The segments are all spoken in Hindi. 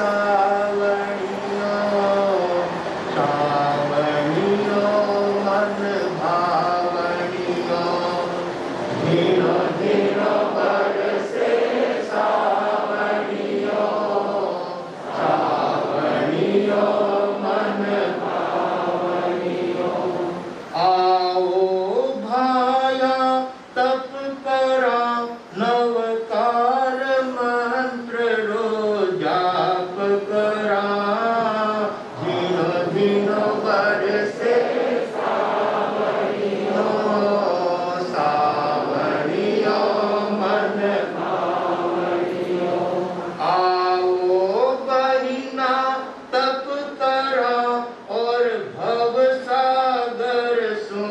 सावनियो सावनियो मन भावनियो धीरो धीरो बरसे सावनियो सावनियो मन भावनियो। आओ भाया तप करा नवकार मंत्र रो जाप करा धीरो धीरो बरसे सावनियो सावनियो मन भावनियो। आओ बहिना तप करा और भव सागर सो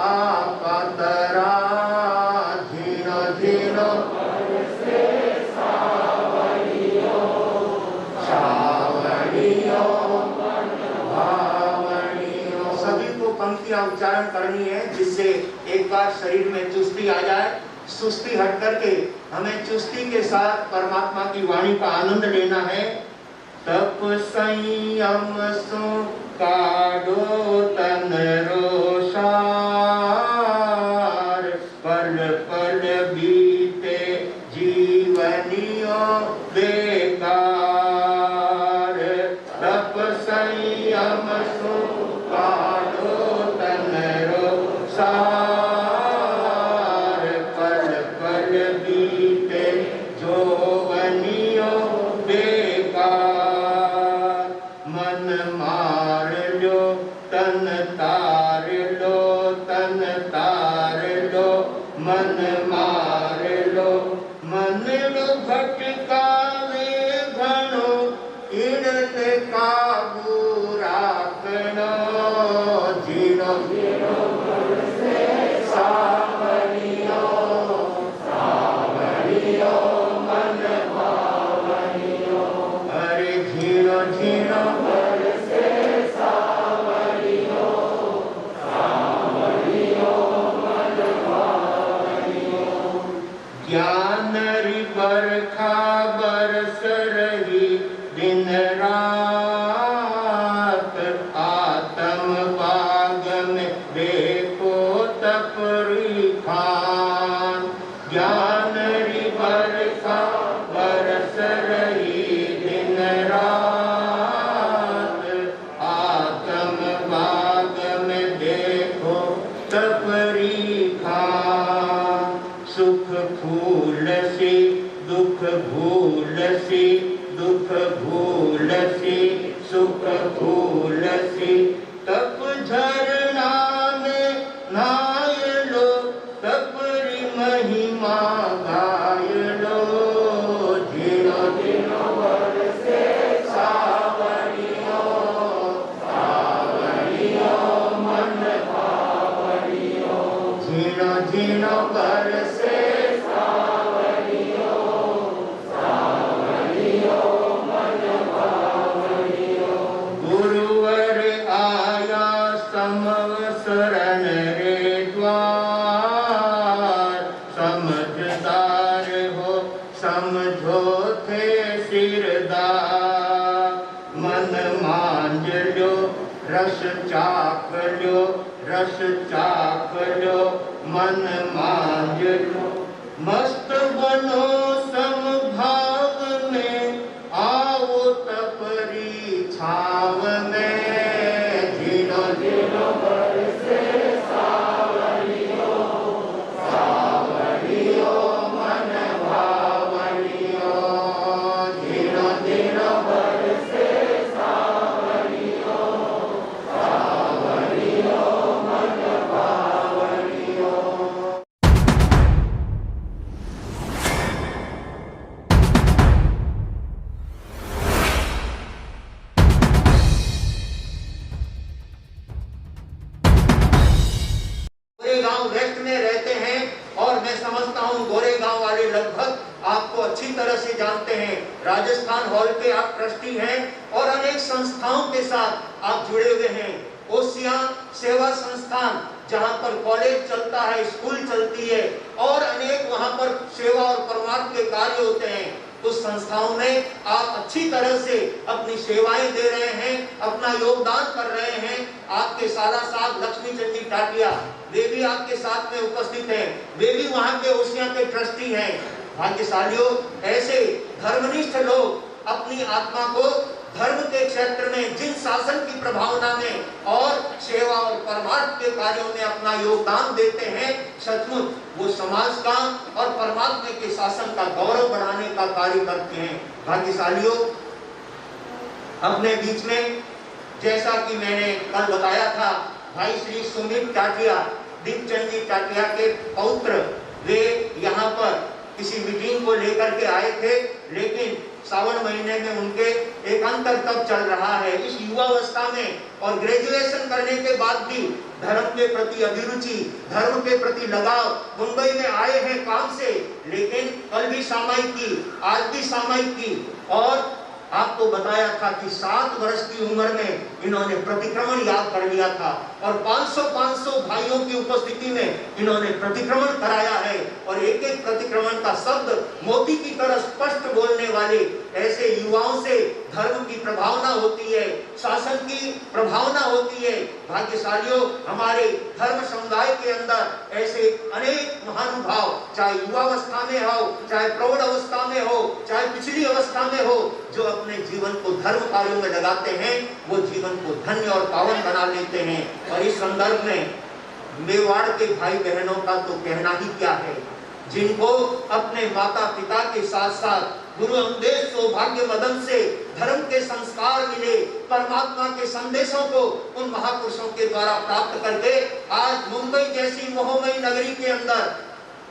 आपा तरा धीरो धीरो बरसे सावनियो सावनियो मन भावनियो। सभी को पंक्तियां उच्चारण करनी है जिससे एक बार शरीर में चुस्ती आ जाए, सुस्ती हट करके हमें चुस्ती के साथ परमात्मा की वाणी का आनंद लेना है। तप संयम सो काढ़ो तन रोषार पल पल बीते जीवनियो बेकार तप संयम सो काढ़ो तन रोषार पल पल बीते जोवनियो बेकार मन मार लो तन तार लो तन तार लो मन मार लो मन लो भटकावे घणो इनते काबू राखणो धीरो धीरो बरसे सावनियो सावनियो मन भावनियो। अरे धीरो धीरो बरसे सावनियो सावनियो मन भावनियो। ज्ञान री बरखा बरस रही दिन रात आत्म बाग में देखो तपरी खान ज्ञान री बरखा बरस रही दिन रात आत्म बाग में देखो तपरी खान सुख फूल सी दुख भूल सी दुख भूल सी सुख भूल सी तप झरना में नाय लो तपरी महिमा गाय लो धीरो धीरो बरसे सावनियो सावनियो मन भावनियो धीरो धीरो बरसे सावनियो सावनियो मन भावनियो। गुरुवर आया समवसरण रे द्वार समझदार हो समझो थे सिरदार मन मांझ लो रस चाख लो रस चाख लो मन मांझ लो मस्त बनो समभाव में आओ तपरी छाव में धीरो धीरो बरसे सावनियो सावनियो मन भावनियो धीरो धीरो बरसे सावनियो सावनियो मन भावनियो। गोरेगांव वेस्ट में रहते हैं और मैं समझता हूं गोरेगांव वाले लगभग आपको अच्छी तरह से जानते हैं। राजस्थान हॉल के आप ट्रस्टी हैं और अनेक संस्थाओं के साथ आप जुड़े हुए हैं। ओसियां सेवा संस्थान जहां पर कॉलेज चलता है, स्कूल चलती है और अनेक वहां पर सेवा और परमार्थ के कार्य होते हैं। उस संस्थाओं में आप अच्छी तरह से अपनी सेवाएं दे रहे हैं, अपना योगदान कर रहे हैं। आपके सारा साथ लक्ष्मी चंद जी टाटिया, वे भी आपके साथ में उपस्थित हैं, वे भी वहां के ओसिया के ट्रस्टी हैं। भाग्यशालियों, ऐसे धर्मनिष्ठ लोग अपनी आत्मा को धर्म के क्षेत्र में जिन शासन की प्रभावना में और सेवा और परमार्थ के कार्यों में अपना योगदान देते हैं, सचमुच वो समाज का और परमात्मा के शासन का गौरव बढ़ाने का कार्य करते हैं। भाग्यशालियों, अपने बीच में जैसा कि मैंने कल बताया था, भाई श्री सुमित टाटिया, दीपचंद जी टाटिया के पौत्र, वे यहाँ पर किसी मीटिंग को लेकर के आए थे, लेकिन सावन महीने में उनके एक अंतर तब चल रहा है। इस युवावस्था में और ग्रेजुएशन करने के बाद भी धर्म के प्रति अभिरुचि, धर्म के प्रति लगाव, मुंबई में आए हैं काम से, लेकिन कल भी सामायिक की, आज भी सामायिक की, और आपको बताया था कि 7 वर्ष की उम्र में इन्होंने प्रतिक्रमण याद कर लिया था और 500 भाइयों की उपस्थिति में इन्होंने प्रतिक्रमण कराया है। और एक एक प्रतिक्रमण का शब्द मोती की तरह स्पष्ट बोलने वाले ऐसे युवाओं से धर्म की प्रभावना होती है, शासन की प्रभावना होती है। भाग्यशालियों, हमारे धर्म समुदाय के अंदर ऐसे अनेक महानुभाव, चाहे युवावस्था में हो, चाहे प्रौढ़ अवस्था में हो, चाहे पिछली अवस्था में हो, जो अपने जीवन को धर्म कार्यों में लगाते हैं, वो जीवन को धन्य और पावन बना लेते हैं। और इस संदर्भ में मेवाड़ के भाई बहनों का तो कहना ही क्या है, जिनको अपने माता पिता के साथ साथ गुरु अमदेव सौभाग्य मदन से धर्म के संस्कार मिले, परमात्मा के संदेशों को उन महापुरुषों के द्वारा प्राप्त करके आज मुंबई जैसी मोहमयी नगरी के अंदर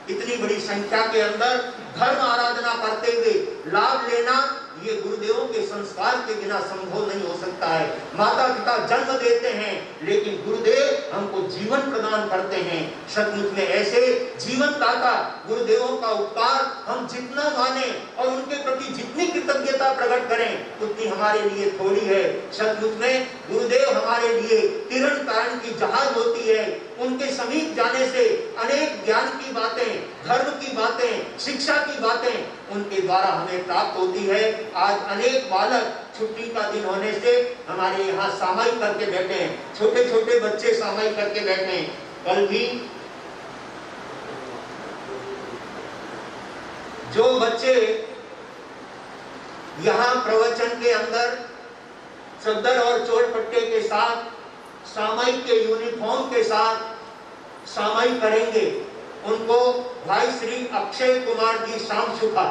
इतनी बड़ी संख्या के अंदर धर्म आराधना करते हुए लाभ लेना, ये गुरुदेवों के संस्कार के बिना संभव नहीं हो सकता है। माता पिता जन्म देते हैं, लेकिन गुरुदेव हमको जीवन प्रदान करते हैं। सचमुच में ऐसे जीवन दाता गुरुदेवों का उपकार हम जितना माने और उनके प्रति जितनी कृतज्ञता प्रकट करें, उतनी हमारे लिए थोड़ी है। सचमुच में गुरुदेव हमारे लिए किरण तारण की जहाज होती है। उनके समीप जाने से अनेक ज्ञान की बातें, धर्म की बातें, शिक्षा की बातें उनके द्वारा हमें प्राप्त होती है। आज अनेक बालक छुट्टी का दिन होने से हमारे यहाँ सामायिक करके बैठे हैं, छोटे छोटे बच्चे सामायिक करके बैठे हैं। कल भी जो बच्चे यहाँ प्रवचन के अंदर चद्दर और चोरपट्टे के साथ, सामायिक के यूनिफॉर्म के साथ सामायिक करेंगे, उनको भाई श्री अक्षय कुमार जी शामसुखा,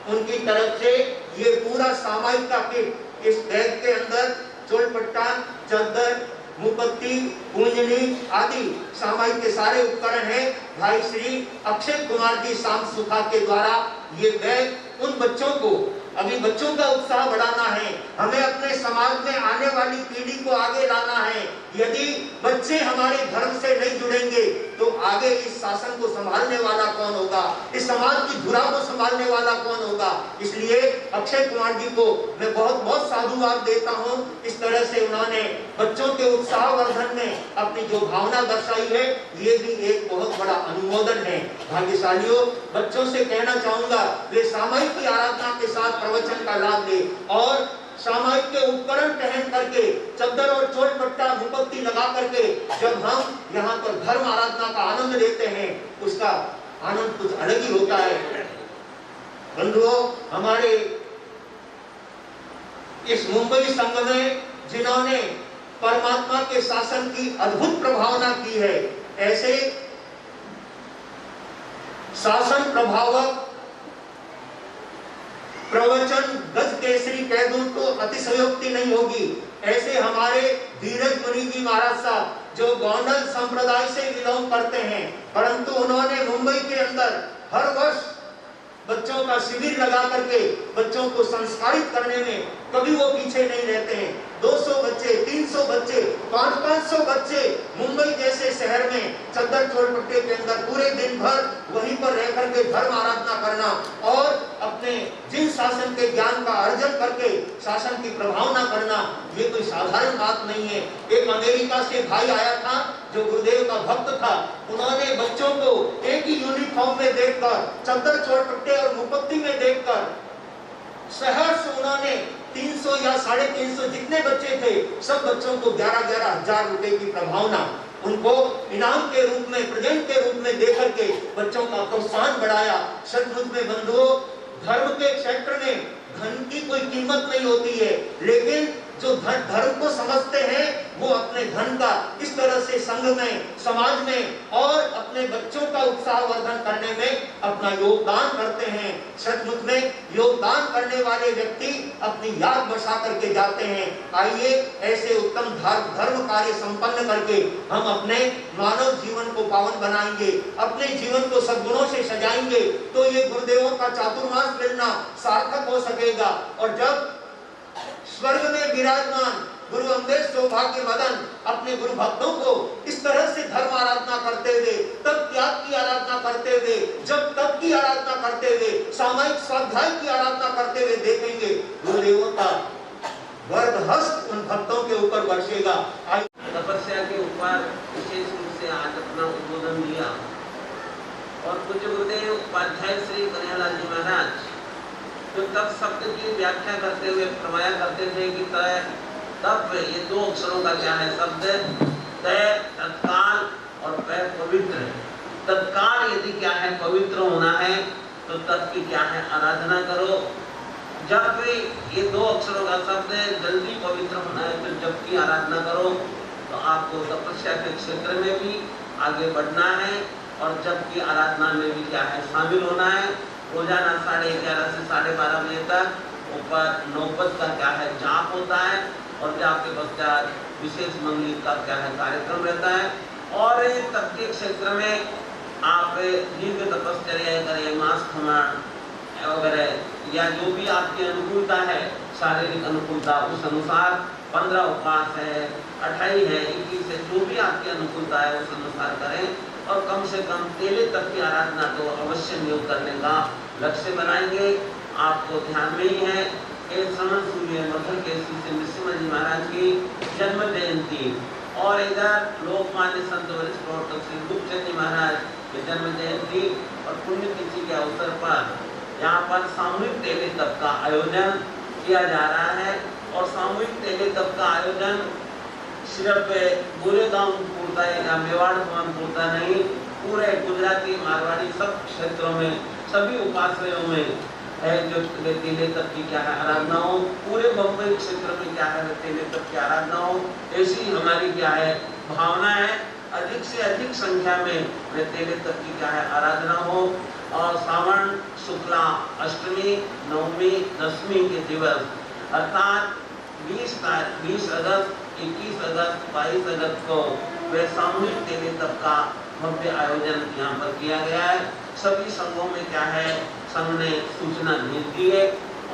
उनकी तरफ से ये पूरा सामायिक का किट, इस बैग के अंदर चोलपट्टा, चद्दर, मुपत्ती, कुंजनी आदि सामायिक के सारे उपकरण हैं। भाई श्री अक्षय कुमार जी शामसुखा के द्वारा ये बैग उन बच्चों को, अभी बच्चों का उत्साह बढ़ाना है, हमें अपने समाज में आने वाली पीढ़ी को आगे लाना है। यदि बच्चे हमारे धर्म से नहीं जुड़ेंगे तो आगे इस शासन को संभालने वाला कौन होगा, इस समाज की धुरा को संभालने वाला कौन होगा। इसलिए अक्षय कुमार जी को मैं बहुत बहुत साधुवाद देता हूँ। इस तरह से उन्होंने बच्चों के उत्साह वर्धन में अपनी जो भावना दर्शाई है, ये भी एक बहुत बड़ा अनुमोदन है। भाग्यशालियों, बच्चों से कहना चाहूंगा, वे सामायिक की आराधना के साथ प्रवचन का लाभ ले और सामायिक के उपकरण पहन करके, चद्दर और चोलपट्टा मुपत्ती लगा करके जब हम यहाँ पर धर्म आराधना का आनंद लेते हैं, उसका आनंद कुछ अलग ही होता है। बंधुओं, हमारे इस मुंबई संघ में जिन्होंने परमात्मा के शासन की अद्भुत प्रभावना की है, ऐसे शासन प्रभावक प्रवचन गज केसरी कह दूं तो अतिशयोक्ति नहीं होगी। ऐसे हमारे धीरज मुनि जी महाराज साहब, जो गौंडल संप्रदाय से बिलोंग करते हैं, परंतु उन्होंने मुंबई के अंदर हर वर्ष बच्चों का शिविर लगा करके बच्चों को संस्कारित करने में कभी वो पीछे नहीं रहते हैं। 200 बच्चे, 300 बच्चे, 500 बच्चे मुंबई जैसे शहर में चद्दर चोलपट्टे के अंदर पूरे दिन भर वहीं पर रह करके धर्म आराधना करना और अपने जिन शासन के ज्ञान का अर्जन करके शासन की प्रभावना करना, ये कोई साधारण बात नहीं है। एक अमेरिका से भाई आया था जो गुरुदेव का भक्त था, उन्होंने बच्चों को एक ही यूनिफॉर्म में देखकर, चद्दर चोलपट्टे और मुपत्ती में देखकर सहर्ष उन्होंने 300 या 350 जितने बच्चे थे सब बच्चों को 11-11 हजार रुपए की प्रभावना उनको इनाम के रूप में, प्रेजेंट के रूप में देकर के बच्चों का प्रोत्साहन बढ़ाया। सचमुच में बंधुओं, धर्म के क्षेत्र में धन की कोई कीमत नहीं होती है, लेकिन जो धर्म को समझते हैं वो अपने धन का इस तरह से संघ में, समाज में और अपने बच्चों का उत्साहवर्धन करने में अपना योगदान करते हैं। सचमुच में योगदान करने वाले व्यक्ति अपनी याद बसा करके जाते हैं। आइए ऐसे उत्तम धर्म कार्य संपन्न करके हम अपने मानव जीवन को पावन बनाएंगे, अपने जीवन को सद्गुणों से सजाएंगे, तो ये गुरुदेवों का चातुर्मास मिलना सार्थक हो सकेगा। और जब स्वर्ग में विराजमान गुरु अमृत सौभाग्य मदन अपने गुरु भक्तों को इस तरह से धर्म आराधना करते हुए, तब त्याग की आराधना करते हुए, जब तब की आराधना करते हुए, सामायिक स्वाध्याय की आराधना करते हुए देखेंगे, गुरुदेवों का वरद हस्त उन भक्तों के ऊपर बरसेगा। तपस्या के ऊपर विशेष रूप से आज अपना उद्बोधन दिया और पूज्य गुरुदेव उपाध्याय श्री कन्हैयालाल जी महाराज जो तप शब्द की व्याख्या करते हुए फरमाया करते थे कि तप ये दो अक्षरों का क्या है शब्द, तय तत्काल और पय पवित्र। तत्काल यदि क्या है पवित्र होना है तो तप की क्या है आराधना करो। जब भी ये दो अक्षरों का शब्द है, जल्दी पवित्र होना है तो जब की आराधना करो। तो आपको तपस्या के क्षेत्र में भी आगे बढ़ना है और जब की आराधना में भी क्या है शामिल होना है। रोजाना 11:30 से 12:30 बजे तक ऊपर नौबत का क्या है जाप होता है और जाप के पश्चात विशेष मंगली का क्या है कार्यक्रम रहता है। और तब के क्षेत्र में आप दीर्घ तपश्चर्या करें, मास खमण वगैरह या जो भी आपकी अनुकूलता है, शारीरिक अनुकूलता उस अनुसार 15 उपवास है, 28 है, 21 है, जो भी आपकी अनुकूलता है उस अनुसार करें। और कम से कम तेले तक की आराधना तो अवश्य नियोग करने का लक्ष्य बनाएंगे। आपको ध्यान में ही है श्रवण सूर्य मधुर के श्री नृसिंह जी महाराज की जन्म जयंती और इधर लोकमान्य संत वरिष्ठ प्रवर्तक श्री गुप्तचंद जी महाराज की जन्म जयंती और पुण्यतिथि के अवसर पर यहाँ पर सामूहिक तेले तप का आयोजन किया जा रहा है। और सामूहिक तेले तप का आयोजन सिर्फ गोरेगांव पूरता या मेवाड़ भवन पूरता नहीं, पूरे गुजराती मारवाड़ी सब क्षेत्रों में सभी उपाश्रयों में है जो तेले तप की क्या है आराधना हो। पूरे बम्बई क्षेत्र में क्या है तेले तप की आराधना हो, ऐसी हमारी क्या है भावना है। अधिक से अधिक संख्या में तेले तप की क्या है आराधना हो। और श्रावण शुक्ला अष्टमी, नवमी, दशमी के दिवस अर्थात 20 अगस्त, 21 अगस्त, 22 अगस्त को वे सामूहिक तेले तप का भव्य आयोजन यहाँ पर किया गया है। सभी संघों में क्या है संघ ने सूचना भेज दी है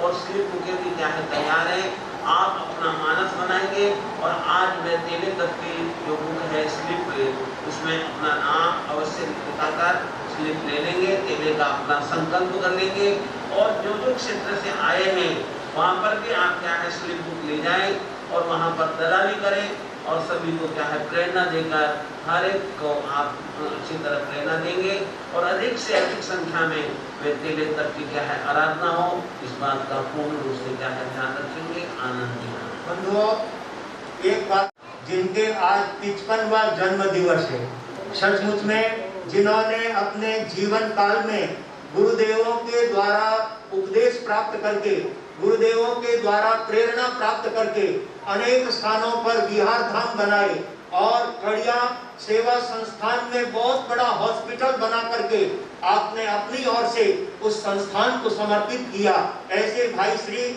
और स्लिप बुकें भी क्या है तैयार है। आप अपना मानस बनाएंगे और आज मैं तेले तप की जो बुक है स्लिप उसमें अपना नाम अवश्य लिखाकर स्लिप ले लेंगे, तेले का अपना संकल्प कर लेंगे। और जो जो क्षेत्र से आए हैं वहाँ पर भी आप क्या है स्लिप बुक ले जाएं और वहाँ पर दलाली करें और सभी को क्या है प्रेरणा देकर हर एक को आप अच्छी तरह प्रेरणा देंगे और अधिक से अधिक संख्या में वे तेले तप की क्या है आराधना हो, इस बात का पूर्ण रूप से क्या है ध्यान रखेंगे। आनंद बंधुओं, एक बात, जिनके आज 55वां जन्म दिवस है, सचमुच में जिन्होंने अपने जीवन काल में गुरुदेवों के द्वारा उपदेश प्राप्त करके, गुरुदेवों के द्वारा प्रेरणा प्राप्त करके अनेक स्थानों पर विहार धाम बनाए और कड़िया सेवा संस्थान में बहुत बड़ा हॉस्पिटल बना करके आपने अपनी ओर से उस संस्थान को समर्पित किया। ऐसे भाई श्री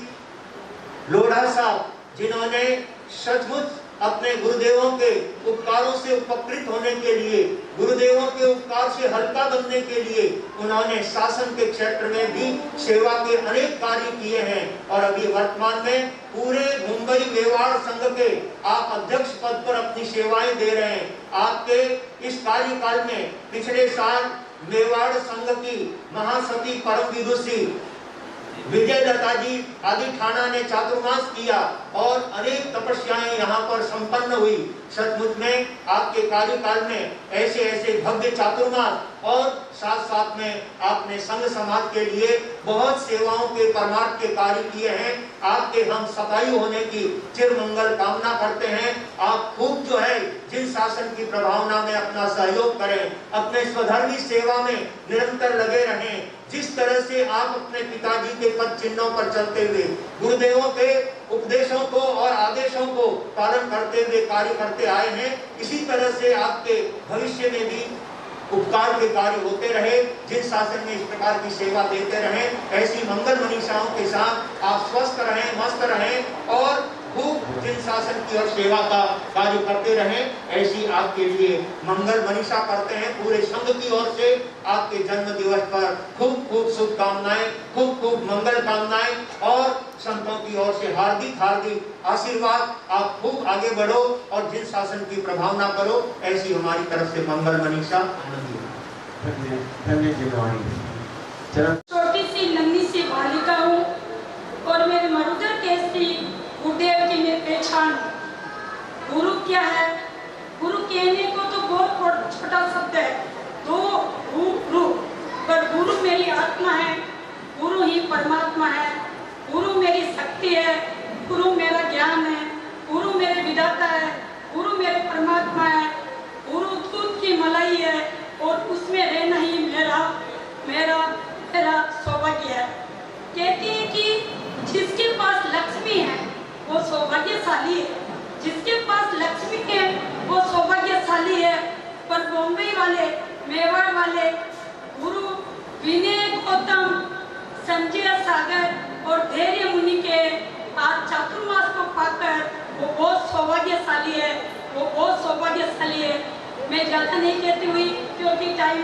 लोढ़ा साहब जिन्होंने सचमुच अपने गुरुदेवों के उपकारों से उपकृत होने के लिए, गुरुदेवों के उपकार से हल्का बनने के लिए उन्होंने शासन के क्षेत्र में भी सेवा के अनेक कार्य किए हैं और अभी वर्तमान में पूरे मुंबई मेवाड़ संघ के आप अध्यक्ष पद पर अपनी सेवाएं दे रहे हैं। आपके इस कार्यकाल में पिछले साल मेवाड़ संघ की महासती परम विदुषी विजय लता जी आदि ठाणा ने चातुर्मास किया और अनेक तपस्याएं यहाँ पर संपन्न हुई। सचमुच में आपके कार्यकाल में ऐसे ऐसे भव्य चातुर्मास और साथ साथ में आपने संघ समाज के लिए बहुत सेवाओं के परमार्थ के कार्य किए हैं। आपके हम सफाई होने की चिरमंगल कामना करते हैं। आप खूब जो है जिन शासन की प्रभावना में अपना सहयोग करें, अपने स्वधर्मी सेवा में निरंतर लगे रहें। जिस तरह से आप अपने पिताजी के पद चिन्हों पर चलते हुए गुरुदेवों के उपदेशों को और आदेशों को पालन करते हुए कार्य करते आए हैं, इसी तरह से आपके भविष्य में भी उपकार के कार्य होते रहे। जिन शासन में इस प्रकार की सेवा देते रहे, ऐसी मंगल मनीषाओं के साथ आप स्वस्थ रहें, मस्त रहें और खूब जिन शासन की और सेवा का कार्य करते रहें, ऐसी आपके लिए मंगल मनीषा करते हैं। पूरे संघ की ओर से आपके जन्म दिवस पर खूब खूब शुभकामनाएं, खूब खूब मंगल कामनाएं और संतों की ओर से हार्दिक हार्दिक आशीर्वाद। आप खूब आगे बढ़ो और जिन शासन की प्रभावना करो, ऐसी हमारी तरफ से मंगल मनीषा। छोटी सी नन्ही सी बालिका हूँ और मेरे मरुधर केसरी गुरुदेव की मैं पहचान। गुरु क्या है? गुरु कहने को तो बहुत छोटा शब्द है, दो रूप, पर गुरु मेरी आत्मा है, गुरु ही परमात्मा है, गुरु मेरी शक्ति है, गुरु मेरा ज्ञान है, गुरु मेरे विधाता है, गुरु मेरे परमात्मा है, गुरु दूध की मलाई है और उसमें रहना ही मेरा सौभाग्य है। कहते हैं कि जिसके पास लक्ष्मी है वो सौभाग्यशाली है, जिसके पास लक्ष्मी है वो सौभाग्यशाली है। पर बॉम्बे वाले, मेवाड़ वाले गुरु विनय गौतम, संजय सागर और धैर्य मुनि के आज चातुर्मास को पाकर वो बहुत सौभाग्यशाली है, वो बहुत सौभाग्यशाली है। मैं ज़्यादा नहीं कहती हुई क्योंकि टाइम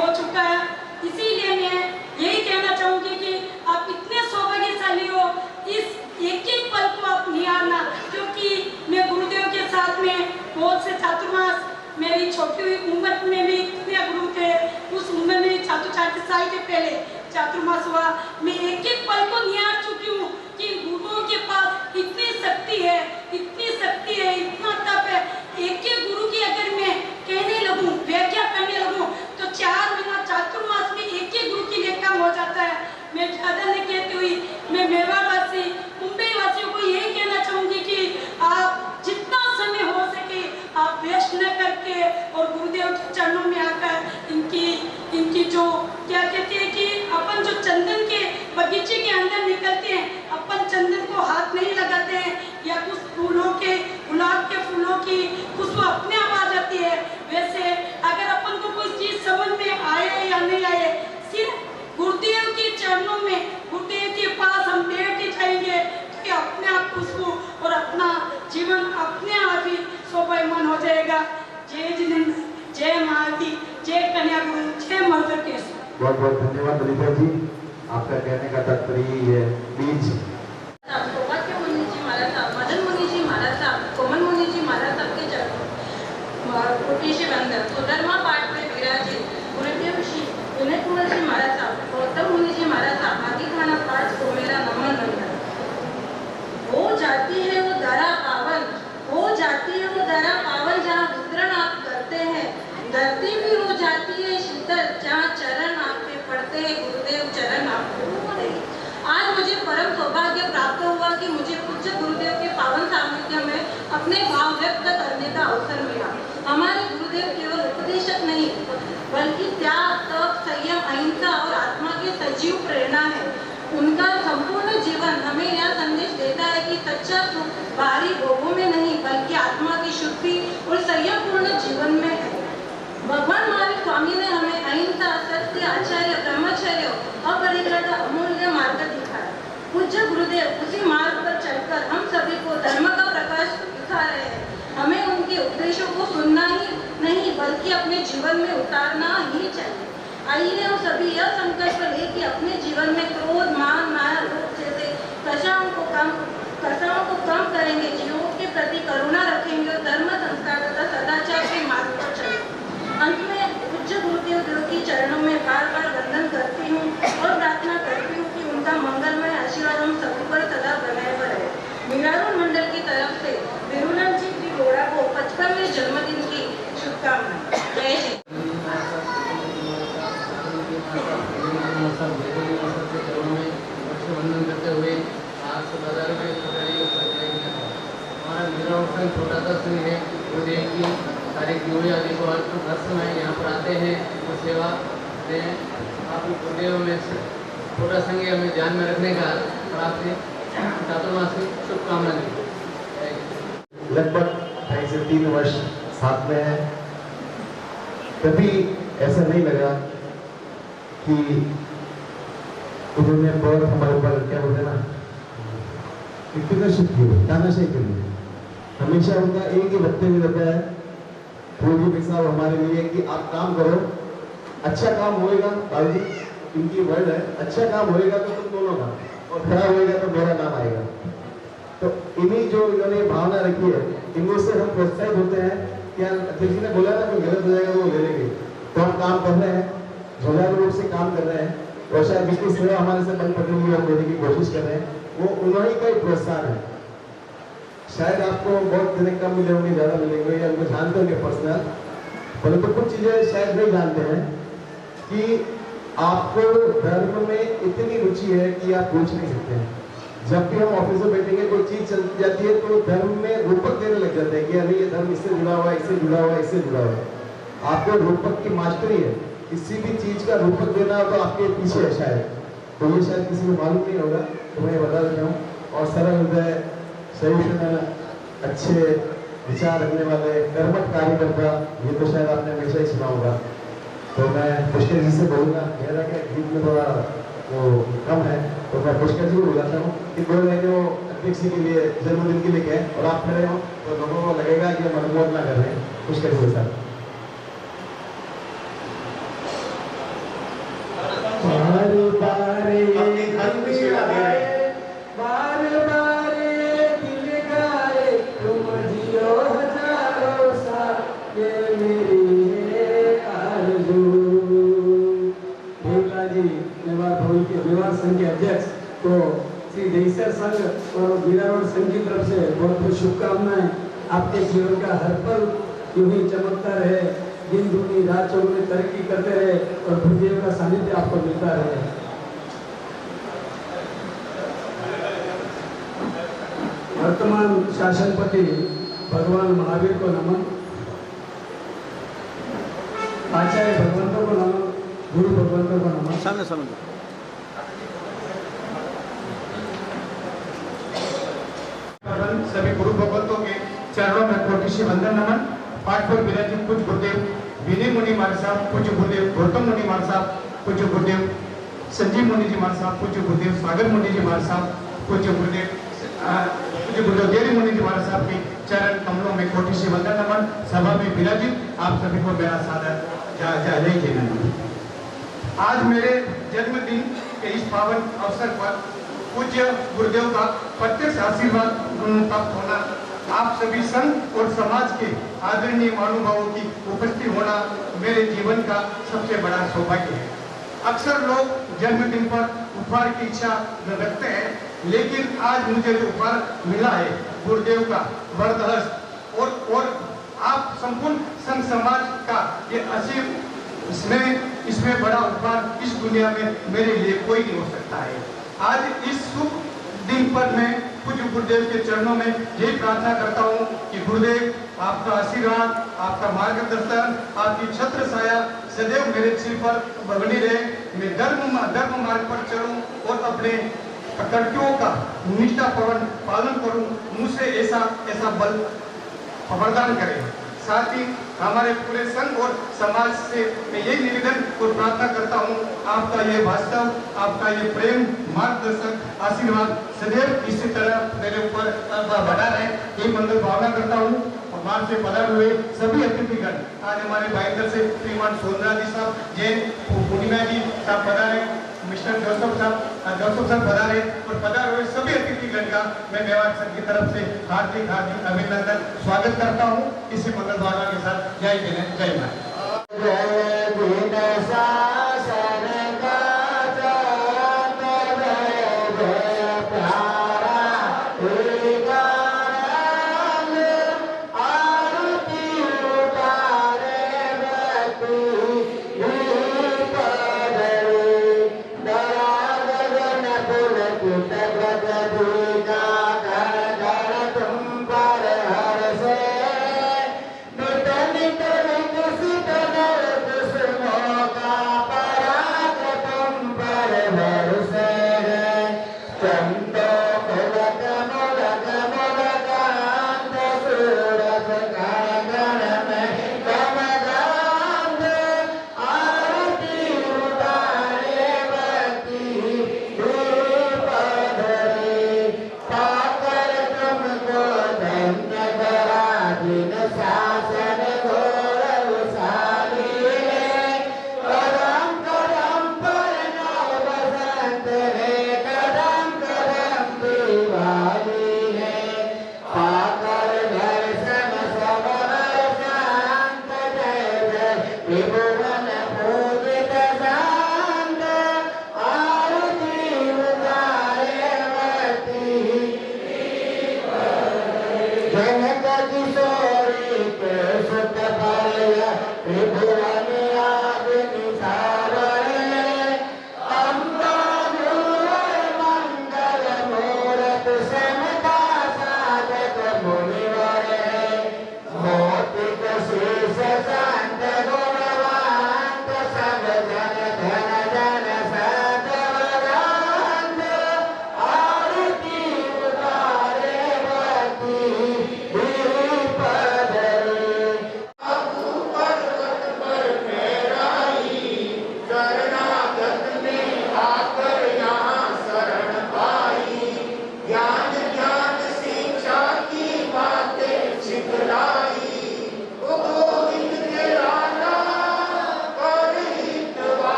हो चुका है, इसीलिए मैं यही कहना चाहूँगी कि आप इतने सौभाग्यशाली हो, इस एक एक पल को आप निहारना। क्योंकि मैं गुरुदेव के साथ में बहुत से चातुर्मास, मेरी छोटी हुई उम्र में भी कितने गुरु थे, उस उम्र में 4 साल के पहले चातुर्मास हुआ। मैं एक एक पल को निहार चुकी हूँ कि गुरुओं के पास इतनी शक्ति है, इतनी शक्ति है, इतना तप है। एक एक गुरु की अगर मैं कहने लगूं, व्याख्या करने लगूं, तो 4 महीना चातुर्मास में एक एक गुरु के लिए काम हो जाता है। मैं ज़्यादा नहीं कहती हुई मैं मेवाड़ वासी, मुंबई वासियों को यही कहना चाहूँगी कि आप जितना समय हो सके आप वेस्ट न करके और गुरुदेव के चरणों में आकर इनकी जो क्या कहते हैं कि अपन जो चंदन के बगीचे के अंदर निकलते हैं, अपन चंदन को हाथ नहीं लगाते हैं या कुछ फूलों के, गुलाब के फूलों की खुशबू अपने आप आ जाती है। वैसे अगर अपन को कोई चीज समझ में आए या नहीं आए, सिर्फ गुरुदेव के चरणों में, गुरुदेव के पास हम बैठ जाएंगे तो अपने आप खुशबू और अपना जीवन अपने आप ही शोभायमान हो जाएगा। जय जिनेन्द्र, जय महावी, जय कन्या गुरु, जय मरुधर केसरी। बहुत बहुत धन्यवाद ललिता जी, आपका कहने का तात्पर्य ये है। बीच सौभाग्य मुनि जी महाराज साहब, मदन मुनि जी महाराज साहब, कोमल मुनि जी महाराज साहब के चरणों कोटि से वंदन। सुधर्मा पाठ में विराजित गुरुदेव श्री विनय कुमार जी महाराज साहब, गौतम मुनि जी महाराज साहब, आदि खाना पाठ को मेरा नमन वंदन। हो जाती है वो धरा पावन, हो जाती है वो धरा पावन जहाँ वितरण आप करते हैं, धरती भी हो जाती है शीतल जहाँ चरण आपके पढ़ते हैं, गुरुदेव चरण आपको पढ़ते हैं। आज मुझे परम सौभाग्य प्राप्त हुआ कि मुझे पूज्य गुरुदेव के पावन सानिध्य में अपने भाव व्यक्त करने का अवसर मिला। हमारे गुरुदेव केवल उपदेशक नहीं बल्कि त्याग, तप, संयम, अहिंसा और आत्मा के सजीव प्रेरणा है। उनका संपूर्ण जीवन हमें यह संदेश देता है कि सच्चा सुख बाहरी भोगों में नहीं बल्कि आत्मा की शुद्धि और संयमपूर्ण जीवन में है। भगवान महावीर स्वामी ने हमें अहिंसा, सत्य, आचार्य, ब्रह्मचर्य, अपरिग्रह का अमूल्य मार्ग दिखाया। पूज्य गुरुदेव उसी मार्ग पर चलकर हम सभी को धर्म का प्रकाश दिखा रहे हैं। हमें उनके उपदेशों को सुनना ही नहीं बल्कि अपने जीवन में उतारना ही चाहिए। आइए हम सभी यह संकल्प लें कि अपने जीवन में क्रोध, मान, माया, लोभ जैसे कषायों को कम करेंगे, जीवों के प्रति करुणा रखेंगे और धर्म, संस्कार तथा सदाचार के मार्ग पर चलेंगे। अंत में पूज्य गुरुदेव की चरणों में बार बार वंदन करती हूँ और प्रार्थना करती हूँ हम सभी पर सदा बनाए पर है। मीरारोड मंडल की तरफ से वीरूलाल जी की गोड़ा को 55वें जन्मदिन की शुभकामनाएं। जय श्री वंदन करते हुए आज से बाजार में हमारा मीरारोड संघ छोटा सा संघ है। गुरुदेव की सारी जोड़ी आदि को हर समय यहाँ पर आते हैं और सेवा दें। आप गुरुदेव में छोटा संघ हमें ध्यान में रखने का और आपसे चातुर्मास की शुभकामना दी। लगभग 2.5 से 3 वर्ष साथ में है। कभी ऐसा नहीं लगा कि उन्होंने बहुत हमारे ऊपर क्या बोलते हैं ना फिक्रशिप की तानाशाही करी। हमेशा उनका एक ही वक्तव्य रहता है पूर्वी साहब हमारे लिए कि आप काम करो, अच्छा काम होएगा। बाबू इनकी वर्ड है, अच्छा काम होएगा तो तुम दोनों का, और खराब होएगा तो मेरा नाम आएगा। तो इन्हीं जो इन्होंने भावना रखी है, इनमें से हम प्रोत्साहित होते हैं। क्या अध्यक्ष जी ने बोला ना कोई गलत हो जाएगा वो ले लेंगे, तो हम काम कर रहे हैं, जोरदार रूप से काम कर रहे हैं। और शायद जिसकी सेवा हमारे से बन पकड़ी और देने की कोशिश कर रहे हैं, वो उन्हीं का ही प्रोत्साहन है। शायद आपको बहुत दिन कम मिले होंगे, ज़्यादा मिलेंगे, या उनको जानते होंगे पर्सनल, परंतु कुछ चीज़ें शायद नहीं जानते हैं कि आपको धर्म में इतनी रुचि है कि आप पूछ नहीं सकते हैं। जब भी हम ऑफिस में बैठेंगे कोई चीज़ चल जाती है तो धर्म में रूपक देने लग जाते हैं कि अरे ये धर्म इससे जुड़ा हुआ है, इससे जुड़ा हुआ है, इससे जुड़ा हुआ है। आपको रूपक की मास्टरी है, किसी भी चीज़ का रूपक देना तो आपके पीछे है शायद, तो ये शायद किसी को मालूम नहीं होगा, तो मैं बता देता हूँ। और सरल हृदय, सहिष्णु, अच्छे विचार रखने वाले, कर्मठ कार्यकर्ता, ये तो शायद आपने हमेशा ही सुना होगा। तो मैं पुष्कर जी से बोलूँगा, मेरा क्या गीत में थोड़ा वो कम है, तो मैं पुष्कर जी को बुलाता हूँ कि 2 महीने वो अध्यक्ष जी के लिए जन्मदिन के लिए गए और आप खड़े हो तो लोगों को लगेगा कि हम अनुमोदना कर रहे हैं पुष्कर जी के साथ। अपने धर्म की सेवा दे रहे हैं। विवाह संघ के अध्यक्ष तो श्री देसर संघ और मीरारोड संघ की तरफ से बहुत बहुत शुभकामनाएं। आपके जीवन का हर पल यूं ही चमकता रहे, दिन दूनी रात चौगुनी तरक्की करते रहे और गुरुदेव का सानिध्य आपको मिलता रहे। वर्तमान शासनपति भगवान महावीर को नमन, आचार्य भगवंतों को नमन, गुरु भगवंतों को नमन। सामने सामने सभी गुरु भगवंतों के चरणों में कोटि से वंदन नमन। पाठ पर विराजित पूज्य गुरुदेव विनय मुनि महाराज साहब, पूज्य गुरुदेव गौतम मुनि महाराज साहब, पूज्य गुरुदेव संजीव मुनि जी महाराज साहब, पूज्य गुरुदेव सागर मुनि जी महाराज साहब, पूज्य गुरुदेव देवी मुनि जी महाराज साहब के चरण कमलों में कोटि से वंदन नमन। सभा में विराजित आप सभी को मेरा सादर जय नमन। आज मेरे जन्मदिन के इस पावन अवसर पर पूज्य गुरुदेव का प्रत्यक्ष आशीर्वाद प्राप्त होना, आप सभी संघ और समाज के आदरणीय महानुभावों की उपस्थिति होना मेरे जीवन का सबसे बड़ा सौभाग्य है। अक्सर लोग जन्मदिन पर उपहार की इच्छा रखते हैं, लेकिन आज मुझे जो उपहार मिला है गुरुदेव का वरदहस्त और आप संपूर्ण संघ समाज का ये असीम इसमें बड़ा उपहार इस दुनिया में मेरे लिए कोई नहीं हो सकता है। आज इस शुभ दिन पर मैं पूज्य गुरुदेव के चरणों में यही प्रार्थना करता हूँ कि गुरुदेव आपका आशीर्वाद, आपका मार्गदर्शन, आपकी छत्र छाया सदैव मेरे सिर पर बनी रहे। मैं धर्म मार्ग पर चलूं और अपने कर्तव्यों का निष्ठापूर्वक पालन करूं। मुझसे ऐसा बल प्रदान करें। साथ ही हमारे पूरे संघ और समाज से मैं यही निवेदन और प्रार्थना करता हूँ, आपका ये वास्तव, आपका ये प्रेम, मार्गदर्शन, आशीर्वाद सदैव इसी तरह मेरे ऊपर बना रहे, ये मंगल भावना करता हूँ। और बाहर से पधारे हुए सभी अतिथिगण, आज हमारे भाईंदर से श्रीमान सोंदरा जी साहब, जैन पूर्णिमा जी साहब पधारे, मिस्टर जोसेफ साहब पधारे और पधारे हुए सभी अतिथिगण का मैं मेवाड़ संघ की तरफ से हार्दिक अभिनंदन स्वागत करता हूँ। इसी मंगल भावना के साथ जय हिंद, जय माता।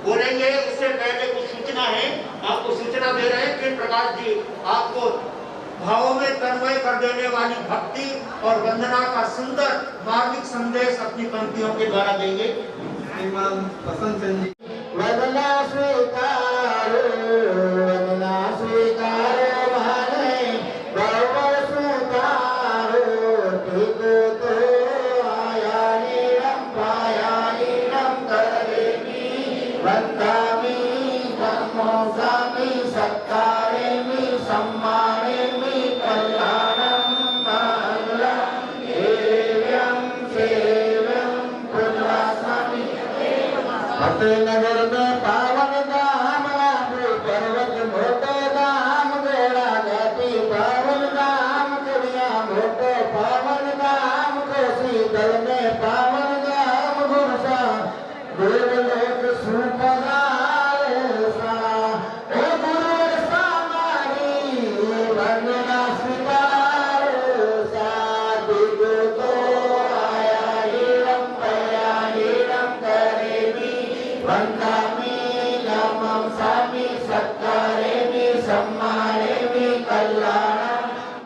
बोलेंगे उससे पहले कुछ सूचना है, आपको सूचना दे रहे हैं कि प्रकाश जी आपको भावों में तन्मय कर देने वाली भक्ति और वंदना का सुंदर मार्मिक संदेश अपनी पंक्तियों के द्वारा देंगे। श्रीमान बसंत सिंह जी। वंदना स्वीकारो भाने भव स्वीकारो ठीक तो आया नीरम पाया नीरम करेमी वंदामी धर्मोसामी सत्कारेमी सम्मानेमी कल्याणम मंगलम देव्यम सेव्यम पुण्यसामी फतेहनगर में पावन धाम आबू पर्वत मोटो धाम बेड़ा घाटी पावन धाम कड़िया मोटो पावन धाम कोसी दल में